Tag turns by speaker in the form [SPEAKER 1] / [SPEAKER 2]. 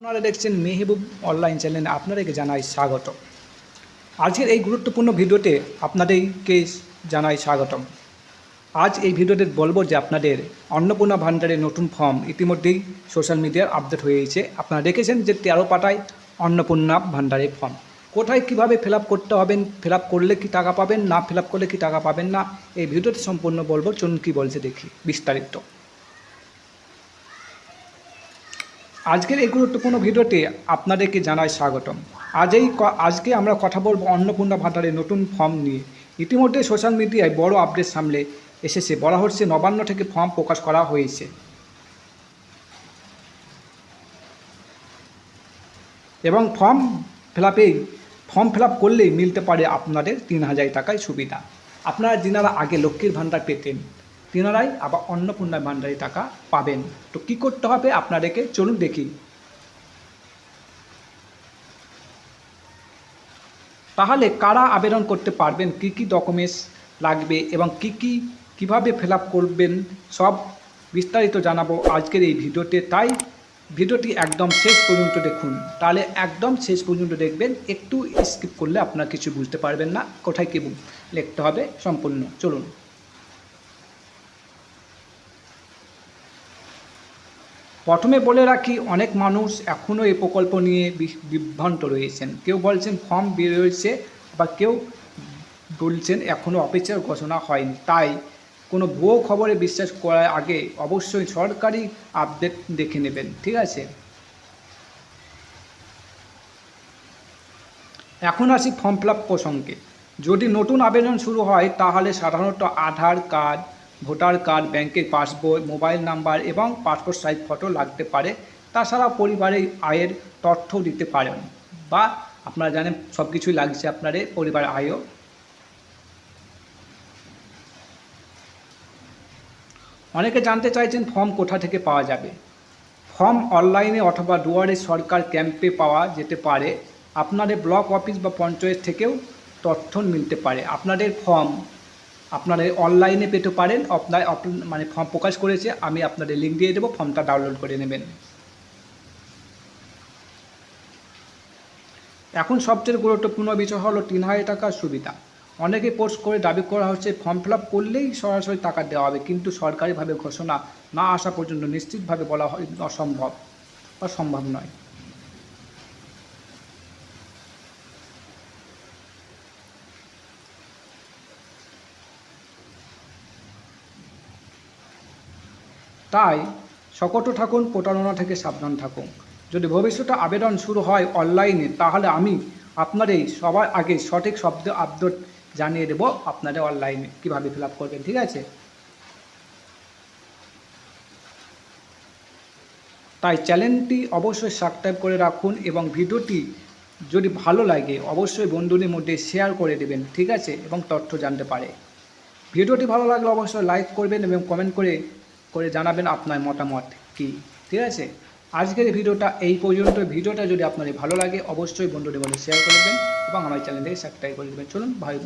[SPEAKER 1] আপনারা দেখছেন মেহবুব অনলাইন চ্যানেলে আপনাদেরকে জানাই স্বাগত। আজকের এই গুরুত্বপূর্ণ ভিডিওতে আপনাদেরকে জানাই স্বাগতম। আজ এই ভিডিওতে বলবো যে আপনাদের অন্নপূর্ণা ভান্ডারের নতুন ফর্ম ইতিমধ্যেই সোশ্যাল মিডিয়ার আপডেট হয়েছে। আপনারা দেখেছেন যে 13 পাতায় অন্নপূর্ণা ভান্ডারের ফর্ম কোথায় কীভাবে ফিল আপ করতে হবেন, ফিল আপ করলে কি টাকা পাবেন, না ফিল আপ করলে কি টাকা পাবেন না, এই ভিডিওতে সম্পূর্ণ বলবো। চলুন কী বলছে দেখি বিস্তারিত। আজকের এই গুরুত্বপূর্ণ ভিডিওতে আপনাদেরকে জানাই স্বাগতম। আজকে আমরা কথা বলবো অন্নপূর্ণা ভান্ডারের নতুন ফর্ম নিয়ে। ইতিমধ্যে সোশ্যাল মিডিয়ায় বড় আপডেট সামনে এসেছে। বলা হচ্ছে নবান্ন থেকে ফর্ম প্রকাশ করা হয়েছে এবং ফর্ম ফিল আপ করলেই মিলতে পারে আপনাদের 3000 টাকায় সুবিধা। আপনারা যিনারা আগে লক্ষ্মীর ভান্ডার পেতেন তিনারাই আবার অন্নপূর্ণা ভান্ডারে টাকা পাবেন। তো কী করতে হবে আপনাদেরকে চলুন দেখি। তাহলে কারা আবেদন করতে পারবেন, কি কি ডকুমেন্টস লাগবে এবং কিভাবে ফিল আপ করবেন সব বিস্তারিত জানাবো আজকের এই ভিডিওতে। তাই ভিডিওটি একদম শেষ পর্যন্ত দেখুন। তাহলে একদম শেষ পর্যন্ত দেখবেন, একটু স্কিপ করলে আপনারা কিছু বুঝতে পারবেন না, কোথায় কী লিখতে হবে সম্পূর্ণ। চলুন। প্রথমে বলে রাখি, অনেক মানুষ এখনও এই প্রকল্প নিয়ে বিভ্রান্ত রয়েছেন। কেউ বলছেন ফর্ম বেরোয়েছে, বা কেউ বলছেন এখনও অফিসিয়াল ঘোষণা হয়নি। তাই কোনো ভুয়ো খবরে বিশ্বাস করার আগে অবশ্যই সরকারি আপডেট দেখে নেবেন, ঠিক আছে? এখন আসি ফর্ম ফিল আপ প্রসঙ্গে। যদি নতুন আবেদন শুরু হয় তাহলে সাধারণত আধার কার্ড, ভোটার কার্ড, ব্যাংকের পাসবই, মোবাইল নাম্বার এবং পাসপোর্ট সাইজ ফটো লাগতে পারে। তাছাড়া পরিবারের আয়ের তথ্য দিতে পারেন, বা আপনারা জানেন সব কিছুই লাগছে আপনাদের পরিবারের আয়ও। অনেকে জানতে চাইছেন ফর্ম কোথা থেকে পাওয়া যাবে। ফর্ম অনলাইনে অথবা দুয়ারে সরকার ক্যাম্পে পাওয়া যেতে পারে। আপনাদের ব্লক অফিস বা পঞ্চায়েত থেকেও তথ্য মিলতে পারে। আপনাদের ফর্ম আপনাদের অনলাইনে পেতে পারেন। মানে ফর্ম প্রকাশ করেছে, আমি আপনাদের লিঙ্ক দিয়ে দেবো, ফর্মটা ডাউনলোড করে নেবেন। এখন সবচেয়ে গুরুত্বপূর্ণ বিষয় হলো 3000 টাকার সুবিধা। অনেকে পোস্ট করে দাবি করা হচ্ছে ফর্ম ফিল আপ করলেই সরাসরি টাকা দেওয়া হবে, কিন্তু সরকারিভাবে ঘোষণা না আসা পর্যন্ত নিশ্চিতভাবে বলা হয় অসম্ভব নয়। তাই সতর্ক থাকুন, প্রতারণা থেকে সাবধান থাকুন। যদি ভবিষ্যতে আবেদন শুরু হয় অনলাইনে, তাহলে আমি আপনাদের সবার আগে সঠিক শব্দ আপডেট জানিয়ে দেব আপনাদের অনলাইনে কীভাবে ফিল আপ করবেন, ঠিক আছে? তাই চ্যানেলটি অবশ্যই সাবস্ক্রাইব করে রাখুন এবং ভিডিওটি যদি ভালো লাগে অবশ্যই বন্ধুদের মধ্যে শেয়ার করে দেবেন, ঠিক আছে? এবং তথ্য জানতে পারে। ভিডিওটি ভালো লাগলে অবশ্যই লাইক করবেন এবং কমেন্ট করে জানাবেন আপনার মতামত কী, ঠিক আছে? আজকের ভিডিওটা এই পর্যন্ত। ভিডিওটা যদি আপনাদের ভালো লাগে অবশ্যই বন্ধুদের মধ্যে শেয়ার করে দেবেন এবং আমার চ্যানেলটিকে সাবস্ক্রাইব করে দেবেন। চলুন ভাই।